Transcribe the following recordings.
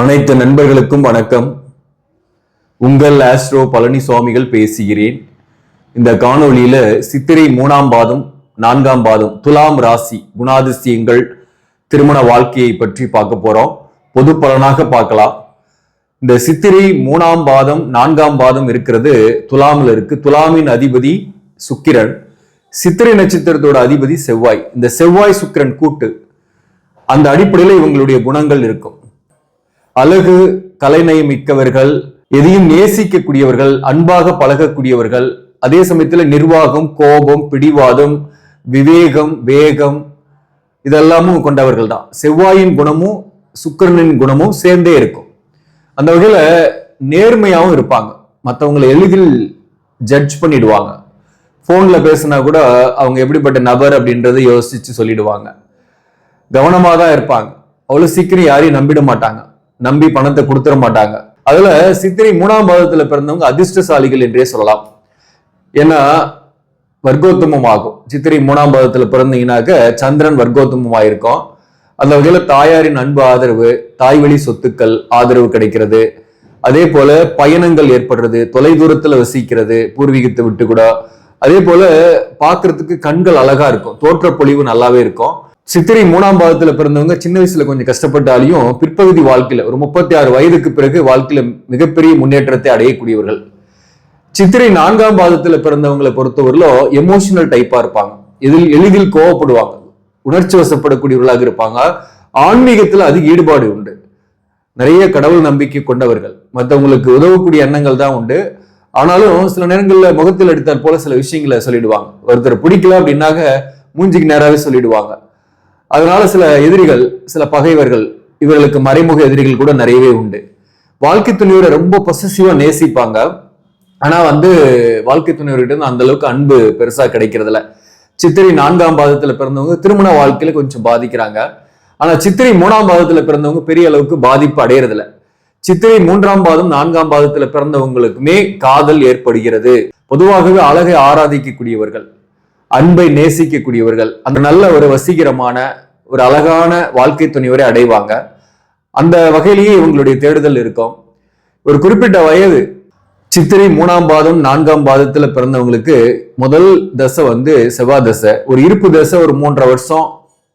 அனைத்து நண்பர்களுக்கும் வணக்கம். உங்கள் ஆஸ்ட்ரோ பழனிசுவாமிகள் பேசுகிறேன். இந்த காணொளியில சித்திரை 3ஆம் பாதம் 4ஆம் பாதம் துலாம் ராசி குணாதிசயங்கள் திருமண வாழ்க்கையை பற்றி பார்க்க போறோம். பொது பலனாக பார்க்கலாம். இந்த சித்திரை 3ஆம் பாதம் 4ஆம் பாதம் இருக்கிறது துலாமில் இருக்கு. துலாமின் அதிபதி சுக்கிரன், சித்திரை நட்சத்திரத்தோட அதிபதி செவ்வாய். இந்த செவ்வாய் சுக்கிரன் கூட்டு அந்த அடிப்படையில் இவங்களுடைய குணங்கள் இருக்கும். அழகு, கலைநயம் மிக்கவர்கள், எதையும் நேசிக்கக்கூடியவர்கள், அன்பாக பழகக்கூடியவர்கள், அதே சமயத்துல நிர்வாகம், கோபம், பிடிவாதம், விவேகம், வேகம் இதெல்லாமும் கொண்டவர்கள் தான். செவ்வாயின் குணமும் சுக்கிரனின் குணமும் சேர்ந்தே இருக்கும். அந்த வகையில நேர்மையாகவும் இருப்பாங்க. மற்றவங்களை எளிதில் ஜட்ஜ் பண்ணிடுவாங்க. போன்ல பேசினா கூட அவங்க எப்படிப்பட்ட நபர் அப்படின்றத யோசிச்சு சொல்லிடுவாங்க. கவனமா தான் இருப்பாங்க. அவ்வளவு சீக்கிரம் யாரையும் நம்பிட மாட்டாங்க. நம்பி பணத்தை கொடுத்துட மாட்டாங்க. அதுல சித்திரை 3ஆம் பாதத்துல பிறந்தவங்க அதிர்ஷ்டசாலிகள் என்றே சொல்லலாம். ஏன்னா வர்க்கோத்தமம் ஆகும். சித்திரை 3ஆம் பாதத்துல பிறந்தீங்கன்னாக்க சந்திரன் வர்க்கோத்தமம் ஆயிருக்கும். அந்த வகையில தாயாரின் அன்பு, ஆதரவு, தாய்வழி சொத்துக்கள் ஆதரவு கிடைக்கிறது. அதே போல பயணங்கள் ஏற்படுறது, தொலை தூரத்துல வசிக்கிறது, பூர்வீகத்தை விட்டு கூட. அதே போல பாக்குறதுக்கு கண்கள் அழகா இருக்கும், தோற்றப்பொழிவு நல்லாவே இருக்கும். சித்திரை 3ஆம் பாதத்துல பிறந்தவங்க சின்ன வயசுல கொஞ்சம் கஷ்டப்பட்டாலையும் பிற்பகுதி வாழ்க்கையில ஒரு 36 வயதுக்கு பிறகு வாழ்க்கையில மிகப்பெரிய முன்னேற்றத்தை அடையக்கூடியவர்கள். சித்திரை 4ஆம் பாதத்துல பிறந்தவங்களை பொறுத்தவரையிலும் எமோஷனல் டைப்பா இருப்பாங்க. இதில் எளிதில் கோவப்படுவாங்க, உணர்ச்சி வசப்படக்கூடியவர்களாக இருப்பாங்க. ஆன்மீகத்துல அதிக ஈடுபாடு உண்டு. நிறைய கடவுள் நம்பிக்கை கொண்டவர்கள். மற்றவங்களுக்கு உதவக்கூடிய எண்ணங்கள் தான் உண்டு. ஆனாலும் சில நேரங்கள்ல முகத்தில் எடுத்தால் போல சில விஷயங்களை சொல்லிடுவாங்க. ஒருத்தர் பிடிக்கல அப்படின்னாக்க மூஞ்சிக்கு நேராவே சொல்லிடுவாங்க. அதனால சில எதிரிகள், சில பகைவர்கள், இவர்களுக்கு மறைமுக எதிரிகள் கூட நிறையவே உண்டு. வாழ்க்கை துணைவரை ரொம்ப பொசசிவா நேசிப்பாங்க. ஆனா வாழ்க்கை துணைவர்கிட்ட அந்த அளவுக்கு அன்பு பெருசா கிடைக்கிறதுல. சித்திரை 4ஆம் பாதத்துல பிறந்தவங்க திருமண வாழ்க்கையில கொஞ்சம் பாதிக்கிறாங்க. ஆனா சித்திரை 3ஆம் பாதத்துல பிறந்தவங்க பெரிய அளவுக்கு பாதிப்பு அடையறதில்ல. சித்திரை 3ஆம் பாதம் 4ஆம் பாதத்துல பிறந்தவங்களுக்குமே காதல் ஏற்படுகிறது. பொதுவாகவே அழகை ஆராதிக்கக்கூடியவர்கள், அன்பை நேசிக்கக்கூடியவர்கள், அந்த நல்ல ஒரு வசீகரமான ஒரு அழகான வாழ்க்கை துணைவரை அடைவாங்க. அந்த வகையிலேயே இவங்களுடைய தேடுதல் இருக்கும். ஒரு குறிப்பிட்ட வயது சித்திரை 3ஆம் பாதம் 4ஆம் பாதத்துல பிறந்தவங்களுக்கு முதல் தசை செவ்வாய் தசை. ஒரு இருப்பு தசை ஒரு 3.5 வருஷம்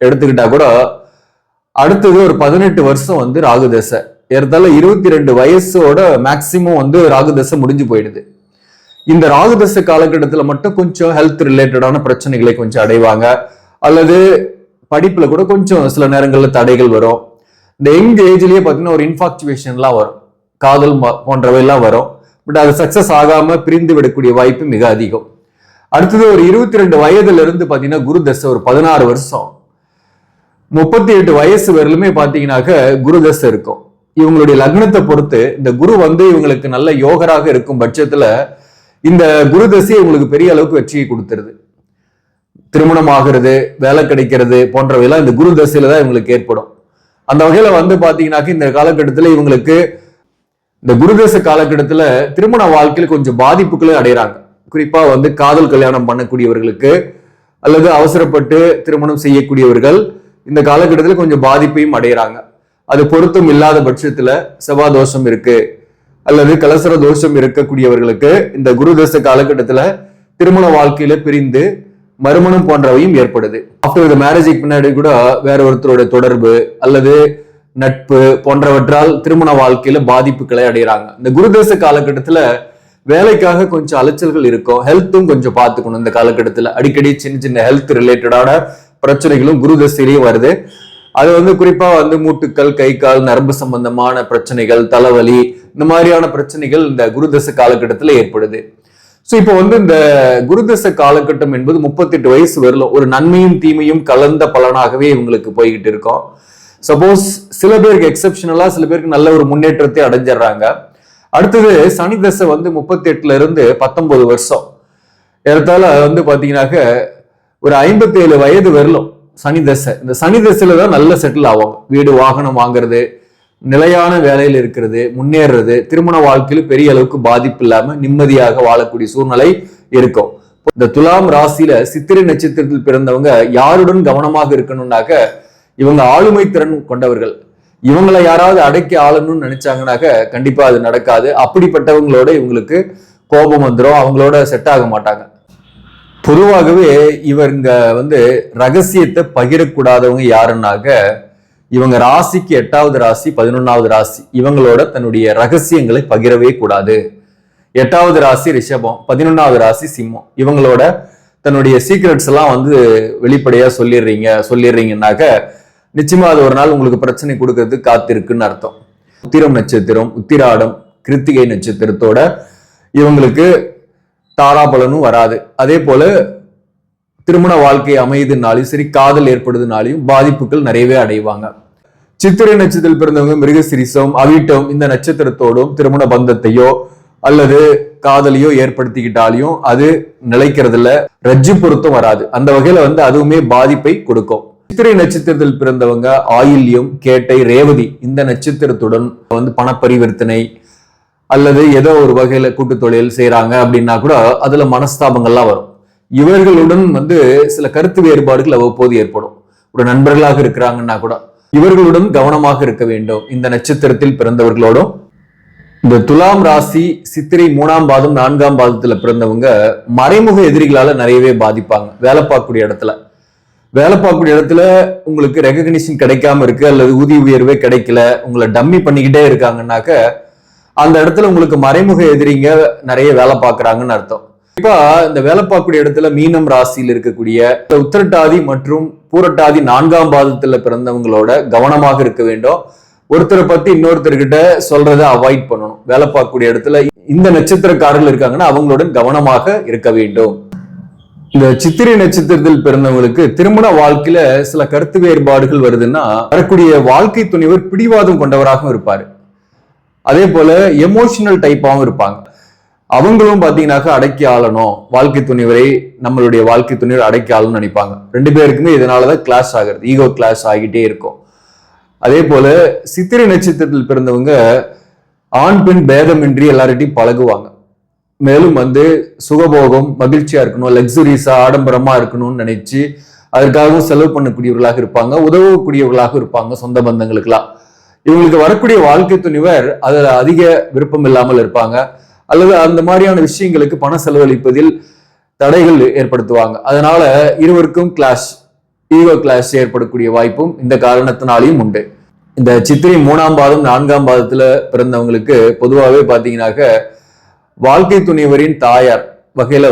எடுத்துக்கிட்டா கூட அடுத்தது ஒரு 18 வருஷம் ராகு தசை. ஏறத்தாழ 22 வயசோட மேக்சிமம் ராகு தசை முடிஞ்சு போயிடுது. இந்த ராகுதசை காலகட்டத்துல மட்டும் கொஞ்சம் ஹெல்த் ரிலேட்டடான பிரச்சனைகளை கொஞ்சம் அடைவாங்க. அல்லது படிப்புல கூட கொஞ்சம் சில நேரங்கள்ல தடைகள் வரும். இந்த யங் ஏஜ்லயே பாத்தீங்கன்னா ஒரு இன்ஃபாக்சுவேஷன்லாம் வரும், காதல் போன்றவை எல்லாம் வரும். பட் அது சக்சஸ் ஆகாம பிரிந்து விடக்கூடிய வாய்ப்பு மிக அதிகம். அடுத்தது ஒரு 22 வயதுல இருந்து பாத்தீங்கன்னா குரு தசை ஒரு 16 வருஷம், 38 வயசு வரலுமே பாத்தீங்கன்னாக்க குரு தசை இருக்கும். இவங்களுடைய லக்னத்தை பொறுத்து இந்த குரு இவங்களுக்கு நல்ல யோகராக இருக்கும் பட்சத்துல இந்த குரு தசை உங்களுக்கு பெரிய அளவுக்கு வெற்றியை கொடுத்துருது. திருமணம் ஆகிறது, வேலை கிடைக்கிறது போன்றவையெல்லாம் இந்த குரு தசையில தான் இவங்களுக்கு ஏற்படும். அந்த வகையில பாத்தீங்கன்னாக்க இந்த காலகட்டத்துல இவங்களுக்கு இந்த குருதசை காலகட்டத்துல திருமண வாழ்க்கையில கொஞ்சம் பாதிப்புகளை அடைகிறாங்க. குறிப்பா காதல் கல்யாணம் பண்ணக்கூடியவர்களுக்கு அல்லது அவசரப்பட்டு திருமணம் செய்யக்கூடியவர்கள் இந்த காலகட்டத்துல கொஞ்சம் பாதிப்பையும் அடைகிறாங்க. அது பொருத்தம் இல்லாத பட்சத்துல செவ்வாய் தோஷம் இருக்கு அல்லது கலசர தோஷம் இருக்கக்கூடியவர்களுக்கு இந்த குருதசை காலகட்டத்துல திருமண வாழ்க்கையில பிரிந்து மறுமணம் போன்றவையும் ஏற்படுது. ஆஃப்டர் மேரேஜுக்கு பின்னாடி கூட வேற ஒருத்தரோட தொடர்பு அல்லது நட்பு போன்றவற்றால் திருமண வாழ்க்கையில பாதிப்புகளை அடைகிறாங்க. இந்த குருதசை காலகட்டத்துல வேலைக்காக கொஞ்சம் அலைச்சல்கள் இருக்கும். ஹெல்த்தும் கொஞ்சம் பார்த்துக்கணும். இந்த காலகட்டத்துல அடிக்கடி சின்ன சின்ன ஹெல்த் ரிலேட்டடான பிரச்சனைகளும் குருதசையிலையும் வருது. அது குறிப்பா மூட்டுக்கள், கை கால், நரம்பு சம்பந்தமான பிரச்சனைகள், தலைவலி, இந்த மாதிரியான பிரச்சனைகள் இந்த குருதசை காலகட்டத்துல ஏற்படுது. சோ இப்போ இந்த குருதசை காலகட்டம் என்பது 38 வயசு வரலும் ஒரு நன்மையும் தீமையும் கலந்த பலனாகவே இவங்களுக்கு போய்கிட்டு இருக்கோம். சப்போஸ் சில பேருக்கு எக்ஸப்ஷனலா, சில பேருக்கு நல்ல ஒரு முன்னேற்றத்தை அடைஞ்சிடறாங்க. அடுத்தது சனி தசை 38ல இருந்து 19 வருஷம் ஏறத்தால பாத்தீங்கன்னாக்க ஒரு 57 வயது வரலும் சனி தசை. இந்த சனி தசையில தான் நல்ல செட்டில் ஆவாங்க. வீடு வாகனம் வாங்குறது, நிலையான வேலையில் இருக்கிறது, முன்னேறது, திருமண வாழ்க்கையில பெரிய அளவுக்கு பாதிப்பு இல்லாம நிம்மதியாக வாழக்கூடிய சூழ்நிலை இருக்கும். இந்த துலாம் ராசியில சித்திரை நட்சத்திரத்தில் பிறந்தவங்க யாருடன் கவனமாக இருக்கணும்னாக்க இவங்க ஆளுமை திறன் கொண்டவர்கள். இவங்களை யாராவது அடக்கி ஆளணும்னு நினைச்சாங்கன்னாக்க கண்டிப்பா அது நடக்காது. அப்படிப்பட்டவங்களோட இவங்களுக்கு கோபம் வந்துடும், அவங்களோட செட் ஆக மாட்டாங்க. பொதுவாகவே இவங்க ரகசியத்தை பகிரக்கூடாதவங்க யாருன்னாக்க இவங்க ராசிக்கு 8வது ராசி 11வது ராசி, இவங்களோட தன்னுடைய ரகசியங்களை பகிரவே கூடாது. 8வது ராசி ரிஷபம், 11வது ராசி சிம்மம், இவங்களோட தன்னுடைய சீக்ரெட்ஸ் எல்லாம் வெளிப்படையா சொல்லிடுறீங்கன்னாக்க நிச்சயமா அது ஒரு நாள் உங்களுக்கு பிரச்சனை கொடுக்கறதுக்கு காத்திருக்குன்னு அர்த்தம். உத்திரம் நட்சத்திரம், உத்திராடம், கிருத்திகை நட்சத்திரத்தோட இவங்களுக்கு தாராபலனும் வராது. அதே போல திருமண வாழ்க்கை அமையுதுனாலையும் சரி, காதல் ஏற்படுதுனாலையும் பாதிப்புகள் நிறையவே அடைவாங்க. சித்திரை நட்சத்திரத்தில் பிறந்தவங்க மிருகசிரிசம், அவிட்டம் இந்த நட்சத்திரத்தோடும் திருமண பந்தத்தையோ அல்லது காதலையோ ஏற்படுத்திக்கிட்டாலையும் அது நிலைக்கிறதுல ரஜ்ஜு பொருத்தம் வராது. அந்த வகையில அதுவுமே பாதிப்பை கொடுக்கும். சித்திரை நட்சத்திரத்தில் பிறந்தவங்க ஆயில்யம், கேட்டை, ரேவதி இந்த நட்சத்திரத்துடன் பணப்பரிவர்த்தனை அல்லது ஏதோ ஒரு வகையில கூட்டு தொழில் செய்யறாங்க அப்படின்னா கூட அதுல மனஸ்தாபங்கள்லாம் வரும். இவர்களுடன் சில கருத்து வேறுபாடுகள் அவ்வப்போது ஏற்படும். ஒரு நண்பர்களாக இருக்கிறாங்கன்னா கூட இவர்களுடன் கவனமாக இருக்க வேண்டும். இந்த நட்சத்திரத்தில் பிறந்தவர்களோடும் இந்த துலாம் ராசி சித்திரை 3ஆம் பாதம் 4ஆம் பாதத்துல பிறந்தவங்க மறைமுக எதிரிகளால நிறையவே பாதிப்பாங்க. வேலை பார்க்கக்கூடிய இடத்துல உங்களுக்கு ரெகக்னிஷன் கிடைக்காம இருக்கு அல்லது ஊதிய உயர்வே கிடைக்கல, உங்களை டம்மி பண்ணிக்கிட்டே இருக்காங்கன்னாக்க அந்த இடத்துல உங்களுக்கு மறைமுக எதிரிங்க நிறைய வேலை பார்க்கறாங்கன்னு அர்த்தம். இப்ப இந்த வேலை பார்க்கக்கூடிய இடத்துல மீனம் ராசியில் இருக்கக்கூடிய உத்திரட்டாதி மற்றும் பூரட்டாதி 4ஆம் பாதத்துல பிறந்தவங்களோட கவனமாக இருக்க வேண்டும். ஒருத்தரை பத்தி இன்னொருத்தர்கிட்ட சொல்றதை அவாய்ட் பண்ணணும். வேலை பார்க்கக்கூடிய இடத்துல இந்த நட்சத்திரக்காரர்கள் இருக்காங்கன்னா அவங்களுடன் கவனமாக இருக்க வேண்டும். இந்த சித்திரை நட்சத்திரத்தில் பிறந்தவங்களுக்கு திருமண வாழ்க்கையில சில கருத்து வேறுபாடுகள் வருதுன்னா வரக்கூடிய வாழ்க்கை துணைவர் பிடிவாதம் கொண்டவராகவும் இருப்பாரு. அதே போல எமோஷனல் டைப்பாகவும் இருப்பாங்க. அவங்களும் பாத்தீங்கன்னாக்கா அடக்கி ஆளணும், வாழ்க்கை துணைவரை நம்மளுடைய வாழ்க்கை துணைவர் அடக்கி ஆளணும்னு நினைப்பாங்க. 2 பேருக்குமே இதனாலதான் கிளாஷ் ஆகுறது, ஈகோ கிளாஷ் ஆகிட்டே இருக்கும். அதே போல சித்திரை நட்சத்திரத்தில் பிறந்தவங்க ஆண் பெண் பேதமின்றி எல்லார்ட்டையும் பழகுவாங்க. மேலும் சுகபோகம், மகிழ்ச்சியா இருக்கணும், லக்ஸுரிஸா ஆடம்பரமா இருக்கணும்னு நினைச்சு அதற்காகவும் செலவு பண்ணக்கூடியவர்களாக இருப்பாங்க, உதவக்கூடியவர்களாக இருப்பாங்க சொந்த பந்தங்களுக்கெல்லாம். இவங்களுக்கு வரக்கூடிய வாழ்க்கை துணிவர் அதுல அதிக விருப்பம் இல்லாமல் இருப்பாங்க அல்லது அந்த மாதிரியான விஷயங்களுக்கு பண செலவழிப்பதில் தடைகள் ஏற்படுத்துவாங்க. அதனால இருவருக்கும் ஈகோ கிளாஷ் ஏற்படக்கூடிய வாய்ப்பும் இந்த காரணத்தினாலையும் உண்டு. இந்த சித்திரை 3ஆம் பாதம் 4ஆம் பாதத்துல பிறந்தவங்களுக்கு பொதுவாகவே பாத்தீங்கன்னாக்க வாழ்க்கை துணைவரின் தாயார் வகையில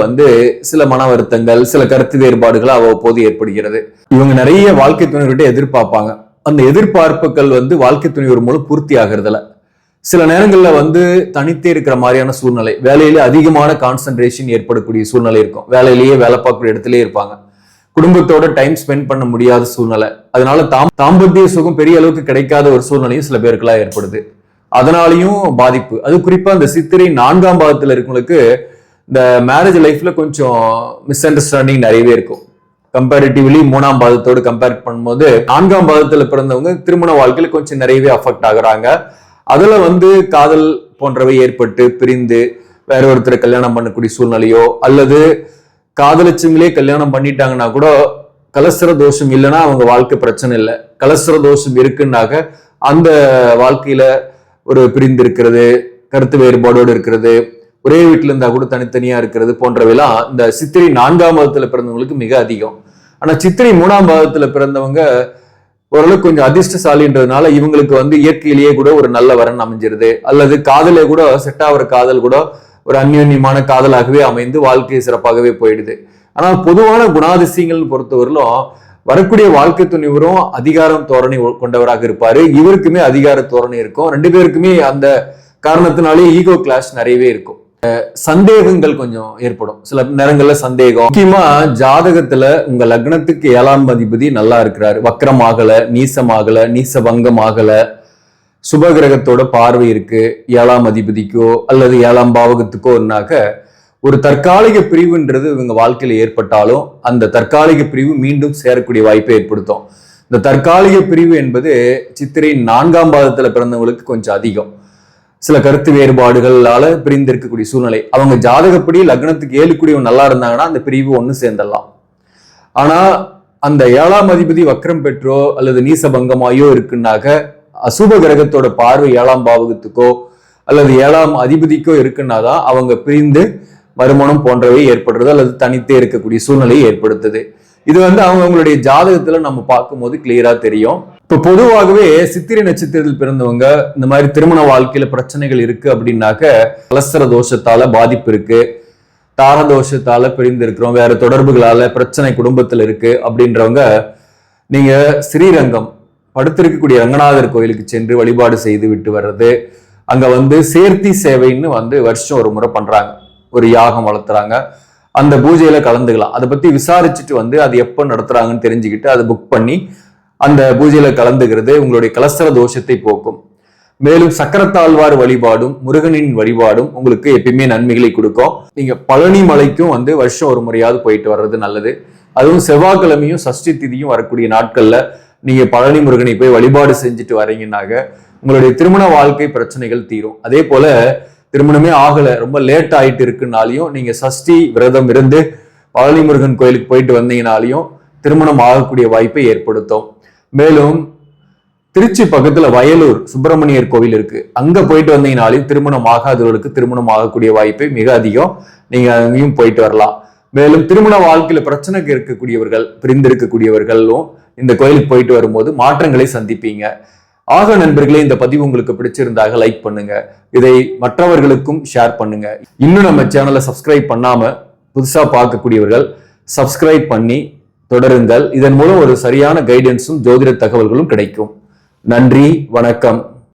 சில மன வருத்தங்கள், சில கருத்து வேறுபாடுகள் அவ்வப்போது ஏற்படுகிறது. இவங்க நிறைய வாழ்க்கை துணைவர்கிட்ட எதிர்பார்ப்பாங்க. அந்த எதிர்பார்ப்புகள் வாழ்க்கை துணைவர் மூலம் பூர்த்தி ஆகிறதுல சில நேரங்கள்ல தனித்தே இருக்கிற மாதிரியான சூழ்நிலை, வேலையில அதிகமான கான்சென்ட்ரேஷன் ஏற்படக்கூடிய சூழ்நிலை இருக்கும். வேலையிலேயே வேலை பார்க்கக்கூடிய இடத்துலயே இருப்பாங்க, குடும்பத்தோட டைம் ஸ்பெண்ட் பண்ண முடியாத சூழ்நிலை. அதனால தாம்பத்திய சுகம் பெரிய அளவுக்கு கிடைக்காத ஒரு சூழ்நிலையும் சில பேருக்குலாம் ஏற்படுது. அதனாலையும் பாதிப்பு. அது குறிப்பா இந்த சித்திரை 4ஆம் பாதத்துல இருக்கவங்களுக்கு இந்த மேரேஜ் லைஃப்ல கொஞ்சம் மிஸ் அண்டர்ஸ்டாண்டிங் நிறையவே இருக்கும். கம்பேரிட்டிவ்லி 3ஆம் பாதத்தோடு கம்பேர் பண்ணும்போது 4ஆம் பாதத்துல பிறந்தவங்க திருமண வாழ்க்கையில கொஞ்சம் நிறையவே அஃபெக்ட் ஆகுறாங்க. அதுல காதல் போன்றவை ஏற்பட்டு பிரிந்து வேற ஒருத்தரை கல்யாணம் பண்ணக்கூடிய சூழ்நிலையோ அல்லது காதலிச்சவங்களே கல்யாணம் பண்ணிட்டாங்கன்னா கூட கலஸ்திர தோஷம் இல்லைன்னா அவங்க வாழ்க்கை பிரச்சனை இல்லை. கலஸ்திர தோஷம் இருக்குன்னாக்க அந்த வாழ்க்கையில ஒரு பிரிந்து இருக்கிறது, கருத்து வேறுபாடோடு இருக்கிறது, ஒரே வீட்டுல இருந்தா கூட தனித்தனியா இருக்கிறது போன்றவைலாம் இந்த சித்திரை 4ஆம் பாதத்துல பிறந்தவங்களுக்கு மிக அதிகம். ஆனா சித்திரை 3ஆம் பாதத்துல பிறந்தவங்க ஓரளவுக்கு கொஞ்சம் அதிர்ஷ்டசாலின்றதுனால இவங்களுக்கு இயற்கையிலேயே கூட ஒரு நல்ல வரன் அமைஞ்சிருது அல்லது காதலே கூட செட் ஆகிற காதல் கூட ஒரு அந்யோன்யமான காதலாகவே அமைந்து வாழ்க்கை சிறப்பாகவே போயிடுது. ஆனால் பொதுவான குணாதிசயங்கள் பொறுத்தவரையிலும் வரக்கூடிய வாழ்க்கை துணிவரும் அதிகாரம் தோரணை கொண்டவராக இருப்பாரு. இவருக்குமே அதிகார தோரணை இருக்கும். 2 பேருக்குமே அந்த காரணத்தினாலே ஈகோ கிளாஷ் நிறையவே இருக்கும். சந்தேகங்கள் கொஞ்சம் ஏற்படும் சில நேரங்கள்ல. சந்தேகம் முக்கியமா ஜாதகத்துல உங்க லக்னத்துக்கு 7ஆம் அதிபதி நல்லா இருக்கிறாரு, வக்ரமாகல, நீசமாகல, நீசபங்கமாகல, சுபகிரகத்தோட பார்வை இருக்கு 7ஆம் அதிபதிக்கோ அல்லது 7ஆம் பாவகத்துக்கோனாக்க ஒரு தற்காலிக பிரிவுன்றது இவங்க வாழ்க்கையில ஏற்பட்டாலும் அந்த தற்காலிக பிரிவு மீண்டும் சேரக்கூடிய வாய்ப்பை ஏற்படுத்தும். இந்த தற்காலிக பிரிவு என்பது சித்திரை 4ஆம் பாதத்துல பிறந்தவங்களுக்கு கொஞ்சம் அதிகம். சில கருத்து வேறுபாடுகளால பிரிந்து இருக்கக்கூடிய சூழ்நிலை. அவங்க ஜாதகப்படி லக்னத்துக்கு 7 கூடியவன் நல்லா இருந்தாங்கன்னா அந்த பிரிவு ஒண்ணு சேர்ந்துடலாம். ஆனா அந்த 7ஆம் அதிபதி வக்ரம் பெற்றோ அல்லது நீசபங்கமாயோ இருக்குன்னாக்க அசுப கிரகத்தோட பார்வை 7ஆம் பாவகத்துக்கோ அல்லது 7ஆம் அதிபதிக்கோ இருக்குன்னாதான் அவங்க பிரிந்து மறுமணம் போன்றவை ஏற்படுறது அல்லது தனித்தே இருக்கக்கூடிய சூழ்நிலையை ஏற்படுத்துது. இது அவங்களுடைய ஜாதகத்துல நம்ம பார்க்கும்போது கிளியரா தெரியும். இப்ப பொதுவாகவே சித்திரை நட்சத்திரத்தில் பிறந்தவங்க இந்த மாதிரி திருமண வாழ்க்கையில பிரச்சனைகள் இருக்கு அப்படின்னாக்க கலஸ்தர தோஷத்தால பாதிப்பு இருக்கு, தாரதோஷத்தால பிரிந்து இருக்கிறோம், வேற தொடர்புகளால பிரச்சனை குடும்பத்துல இருக்கு அப்படின்றவங்க நீங்க ஸ்ரீரங்கம் படுத்திருக்கக்கூடிய ரங்கநாதர் கோயிலுக்கு சென்று வழிபாடு செய்து விட்டு வர்றது, அங்க சேர்த்தி சேவைன்னு வருஷம் ஒரு முறை பண்றாங்க, ஒரு யாகம் வளர்த்துறாங்க, அந்த பூஜையில கலந்துக்கலாம். அதை பத்தி விசாரிச்சுட்டு அது எப்போ நடத்துறாங்கன்னு தெரிஞ்சுக்கிட்டு அதை புக் பண்ணி அந்த பூஜையில கலந்துகிறது உங்களுடைய கலஸ்தர தோஷத்தை போக்கும். மேலும் சக்கரத்தாழ்வார் வழிபாடும் முருகனின் வழிபாடும் உங்களுக்கு எப்பயுமே நன்மைகளை கொடுக்கும். நீங்க பழனி மலைக்கும் வருஷம் ஒரு முறையாவது போயிட்டு வர்றது நல்லது. அதுவும் செவ்வாய்க்கிழமையும் சஷ்டி திதியும் வரக்கூடிய நாட்கள்ல நீங்க பழனி முருகனை போய் வழிபாடு செஞ்சுட்டு வரீங்கன்னாக உங்களுடைய திருமண வாழ்க்கை பிரச்சனைகள் தீரும். அதே போல திருமணமே ஆகல, ரொம்ப லேட் ஆயிட்டு இருக்குனாலையும் நீங்க சஷ்டி விரதம் இருந்து பழனி முருகன் கோயிலுக்கு போயிட்டு வந்தீங்கனாலையும் திருமணம் ஆகக்கூடிய வாய்ப்பை ஏற்படுத்தும். மேலும் திருச்சி பக்கத்துல வயலூர் சுப்பிரமணியர் கோவில் இருக்கு, அங்க போயிட்டு வந்தீங்கனாலையும் திருமணம் ஆகாதவர்களுக்கு திருமணம் ஆகக்கூடிய வாய்ப்பை மிக அதிகம், நீங்க அங்கேயும் போயிட்டு வரலாம். மேலும் திருமண வாழ்க்கையில பிரச்சனைக்கு இருக்கக்கூடியவர்கள் பிரிந்திருக்கக்கூடியவர்களும் இந்த கோயிலுக்கு போயிட்டு வரும்போது மாற்றங்களை சந்திப்பீங்க. ஆக நண்பர்களே, இந்த பதிவு உங்களுக்கு பிடிச்சிருந்தாக லைக் பண்ணுங்க, இதை மற்றவர்களுக்கும் ஷேர் பண்ணுங்க. இன்னும் நம்ம சேனலை சப்ஸ்கிரைப் பண்ணாம புதுசா பார்க்கக்கூடியவர்கள் சப்ஸ்கிரைப் பண்ணி தொடருங்கள். இதன் மூலம் ஒரு சரியான கைடன்ஸும் ஜோதிட தகவல்களும் கிடைக்கும். நன்றி, வணக்கம்.